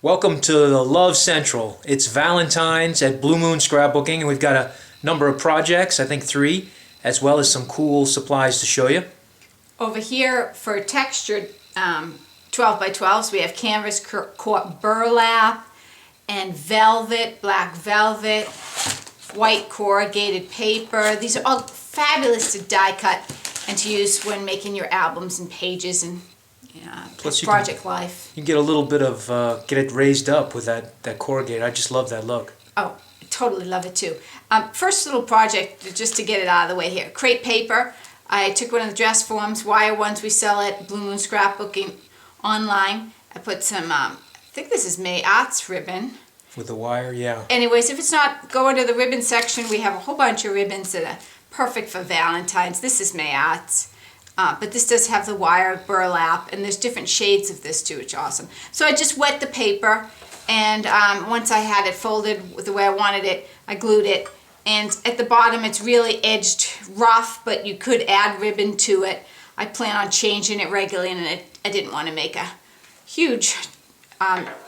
Welcome to the Love Central. It's Valentines at Blue Moon Scrapbooking, and we've got a number of projects, I think 3, as well as some cool supplies to show you. Over here for textured 12 by 12s, we have canvas caught burlap and velvet, black velvet, white corrugated paper. These are all fabulous to die cut and to use when making your albums and pages and Plus project life. You can get a little bit of, get it raised up with that corrugated. I just love that look. Oh, I totally love it too. First little project, just to get it out of the way here. Crepe paper. I took one of the dress forms, wire ones we sell at Blue Moon Scrapbooking online. I put some, I think this is May Arts ribbon. With the wire, yeah. Anyways, if it's not, go into the ribbon section. We have a whole bunch of ribbons that are perfect for Valentine's. This is May Arts. But this does have the wire burlap, and there's different shades of this too, which is awesome. So I just wet the paper, and once I had it folded the way I wanted it, I glued it. And at the bottom, it's really edged rough, but you could add ribbon to it. I plan on changing it regularly, and I didn't want to make a huge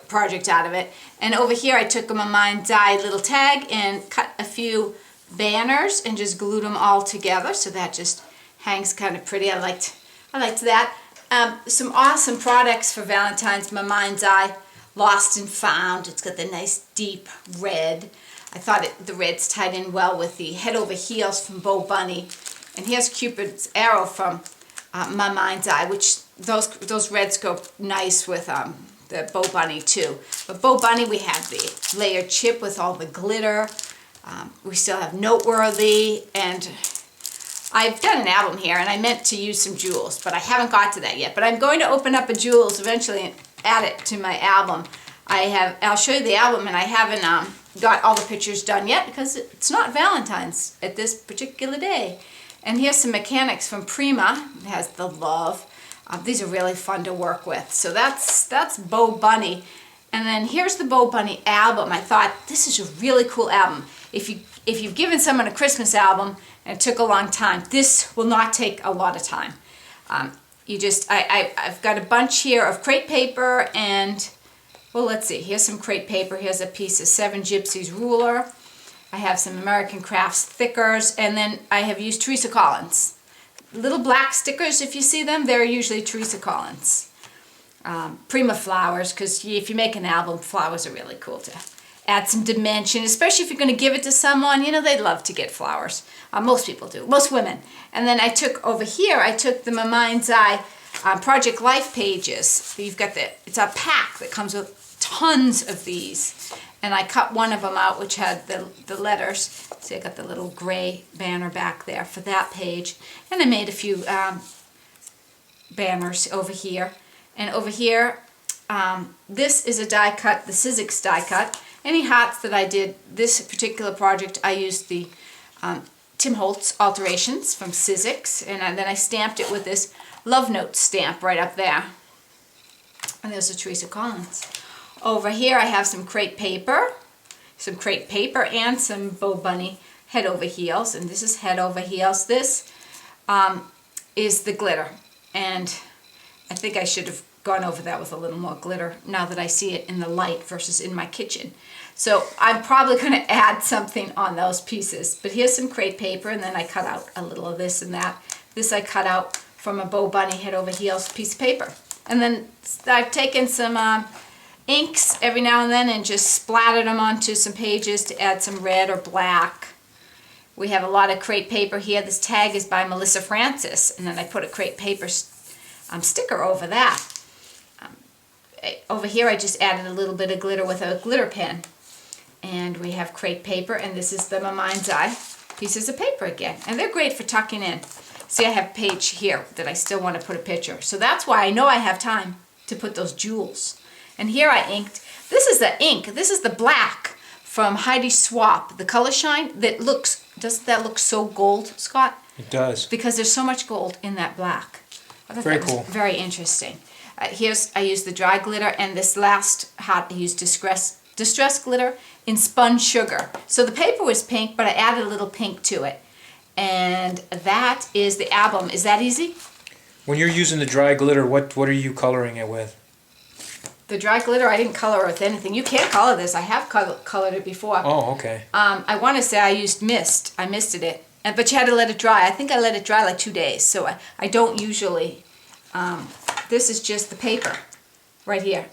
project out of it. And over here, I took a Mind's Eye little tag and cut a few banners and just glued them all together, so that just hangs kind of pretty. I liked that. Some awesome products for Valentine's. My Mind's Eye Lost and Found. It's got the nice deep red. I thought the reds tied in well with the Head Over Heels from Bo Bunny. And here's Cupid's Arrow from My Mind's Eye, which those reds go nice with the Bo Bunny too. But Bo Bunny, we have the layered chip with all the glitter. We still have Noteworthy, and I've done an album here, and I meant to use some jewels, but I haven't got to that yet. But I'm going to open up a jewels eventually and add it to my album. I'll show you the album, and I haven't got all the pictures done yet because it's not Valentine's at this particular day. And here's some mechanics from Prima. It has the love. These are really fun to work with. So that's Bo Bunny. And then here's the Bo Bunny album. I thought this is a really cool album. If you've given someone a Christmas album and it took a long time, this will not take a lot of time. I've got a bunch here of crepe paper and, well, let's see. Here's some crepe paper. Here's a piece of 7 Gypsies ruler. I have some American Crafts thickers, and then I have used Teresa Collins. Little black stickers, if you see them, they're usually Teresa Collins. Prima flowers, because if you make an album, flowers are really cool to add some dimension, especially if you're going to give it to someone. You know, they'd love to get flowers. Most people do, most women. And then I took the My Mind's Eye Project Life pages. You've got it's a pack that comes with tons of these. And I cut one of them out, which had the letters. See, I got the little gray banner back there for that page. And I made a few banners over here. And over here, this is a die cut, the Sizzix die cut. Any hats that I did, this particular project, I used the Tim Holtz alterations from Sizzix, and then I stamped it with this Love Note stamp right up there. And there's a Teresa Collins. Over here I have some crepe paper and some Bo Bunny Head Over Heels, and this is Head Over Heels. This is the glitter, and I think I should have gone over that with a little more glitter now that I see it in the light versus in my kitchen. So I'm probably going to add something on those pieces. But here's some crepe paper, and then I cut out a little of this and that. This I cut out from a Bo Bunny Head Over Heels piece of paper. And then I've taken some inks every now and then and just splattered them onto some pages to add some red or black. We have a lot of crepe paper here. This tag is by Melissa Francis, and then I put a crepe paper sticker over that. Over here I just added a little bit of glitter with a glitter pen. And we have crepe paper, and this is the My Mind's Eye pieces of paper again. And they're great for tucking in. See, I have a page here that I still want to put a picture. So that's why I know I have time to put those jewels. And here I inked. This is the ink. This is the black from Heidi Swap, the Color Shine. Doesn't that look so gold, Scott? It does. Because there's so much gold in that black. I thought Very that was cool. Very interesting. I used the dry glitter, and this last hat I used distress glitter in spun sugar. So the paper was pink, but I added a little pink to it. And that is the album. Is that easy? When you're using the dry glitter, what are you coloring it with? The dry glitter, I didn't color with anything. You can color this. I have colored it before. Oh, okay. I want to say I used mist. I misted it. But you had to let it dry. I think I let it dry like 2 days. So I don't usually. This is just the paper right here.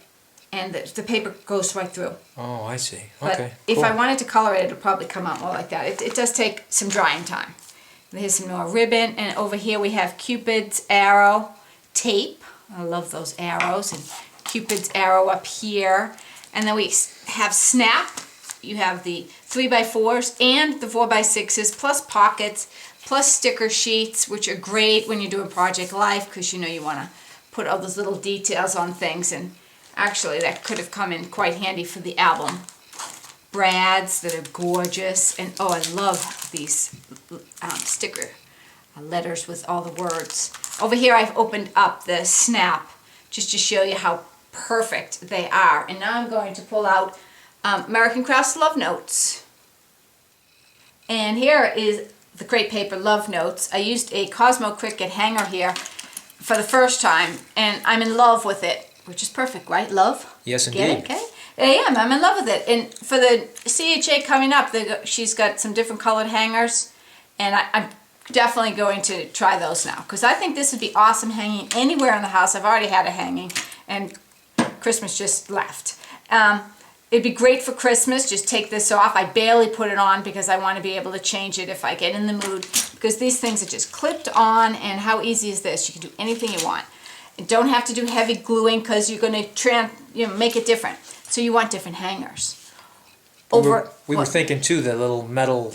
And the paper goes right through. Oh, I see. But Okay. if cool. I wanted to color it, it would probably come out more like that. It does take some drying time. Here's some more ribbon. And over here we have Cupid's arrow tape. I love those arrows. And Cupid's arrow up here. And then we have snap. You have the 3x4s and the 4x6s, plus pockets, plus sticker sheets, which are great when you're doing Project Life, because you know you want to put all those little details on things. And actually that could have come in quite handy for the album. Brads that are gorgeous. And oh, I love these sticker letters with all the words. Over here I've opened up the snap just to show you how perfect they are. And now I'm going to pull out American Crafts Love Notes. And here is the crepe paper Love Notes. I used a Cosmo Cricut hanger here for the first time, and I'm in love with it, which is perfect, right? Love? Yes, indeed. Get it? Okay. I am. I'm in love with it. And for the CHA coming up, she's got some different colored hangers, and I'm definitely going to try those now, because I think this would be awesome hanging anywhere in the house. I've already had it hanging, and Christmas just left. It'd be great for Christmas. Just take this off. I barely put it on because I want to be able to change it if I get in the mood, because these things are just clipped on. And how easy is this? You can do anything you want. You don't have to do heavy gluing because you're going to make it different. So you want different hangers. We were thinking too, the little metal,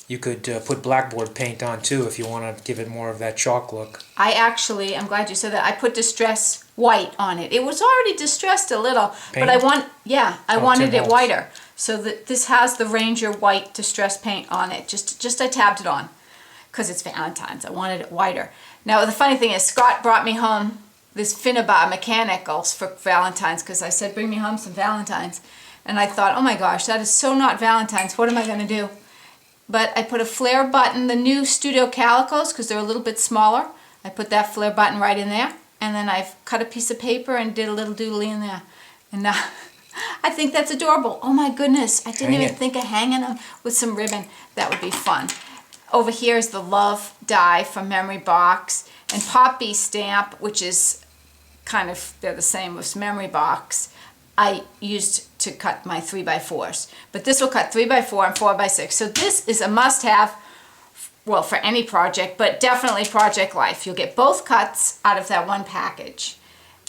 you could put blackboard paint on too if you want to give it more of that chalk look. I'm glad you said that. I put Distress White on it. It was already distressed a little, Paint? but I wanted Tim it Holtz. whiter. So that this has the Ranger White Distress paint on it. Just I tabbed it on because it's Valentine's. I wanted it whiter. Now the funny thing is, Scott brought me home this Finnabar mechanicals for Valentine's, because I said bring me home some Valentines, and I thought, oh my gosh, that is so not Valentine's. What am I going to do? But I put a flare button, the new Studio Calicos, because they're a little bit smaller. I put that flare button right in there. And then I've cut a piece of paper and did a little doodly in there. And now I think that's adorable. Oh my goodness. I didn't even think of hanging them with some ribbon. That would be fun. Over here is the Love die from Memory Box. And Poppy stamp, which is kind of, they're the same as Memory Box, I used to cut my 3x4s. But this will cut 3x4 and 4x6. So this is a must-have, well, for any project, but definitely Project Life. You'll get both cuts out of that one package.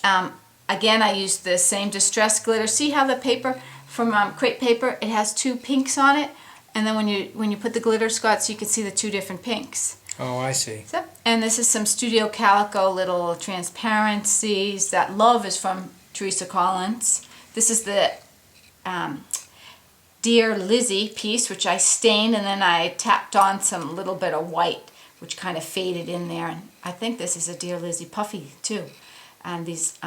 Again, I used the same distress glitter. See how the paper from crepe paper, it has 2 pinks on it, and then when you put the glitter, Scott, so you can see the 2 different pinks. Oh, I see. So, and this is some Studio Calico little transparencies. That Love is from Teresa Collins. This is the Dear Lizzie piece, which I stained, and then I tapped on some little bit of white, which kind of faded in there. And I think this is a Dear Lizzie puffy too. And these,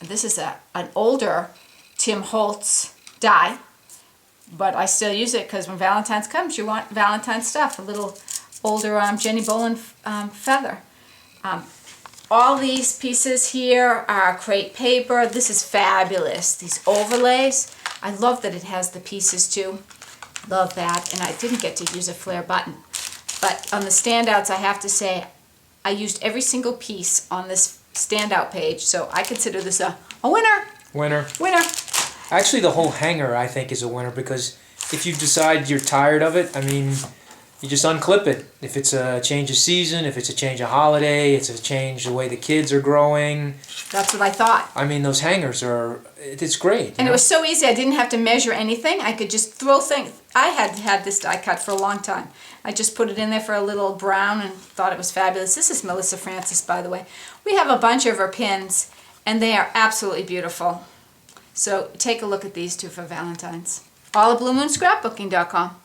this is an older Tim Holtz die, but I still use it because when Valentine's comes, you want Valentine's stuff. A little older Jenny Bolin feather. All these pieces here are crepe paper. This is fabulous. These overlays. I love that it has the pieces too. Love that. And I didn't get to use a flare button. But on the standouts, I have to say, I used every single piece on this standout page. So I consider this a winner. Winner. Winner. Actually, the whole hanger, I think, is a winner, because if you decide you're tired of it, I mean, you just unclip it. If it's a change of season, if it's a change of holiday, it's a change the way the kids are growing. That's what I thought. I mean, those hangers it's great. And it was so easy. I didn't have to measure anything. I could just throw things. I had this die cut for a long time. I just put it in there for a little brown and thought it was fabulous. This is Melissa Francis, by the way. We have a bunch of her pins, and they are absolutely beautiful. So take a look at these two for Valentine's. All at BlueMoonScrapbooking.com.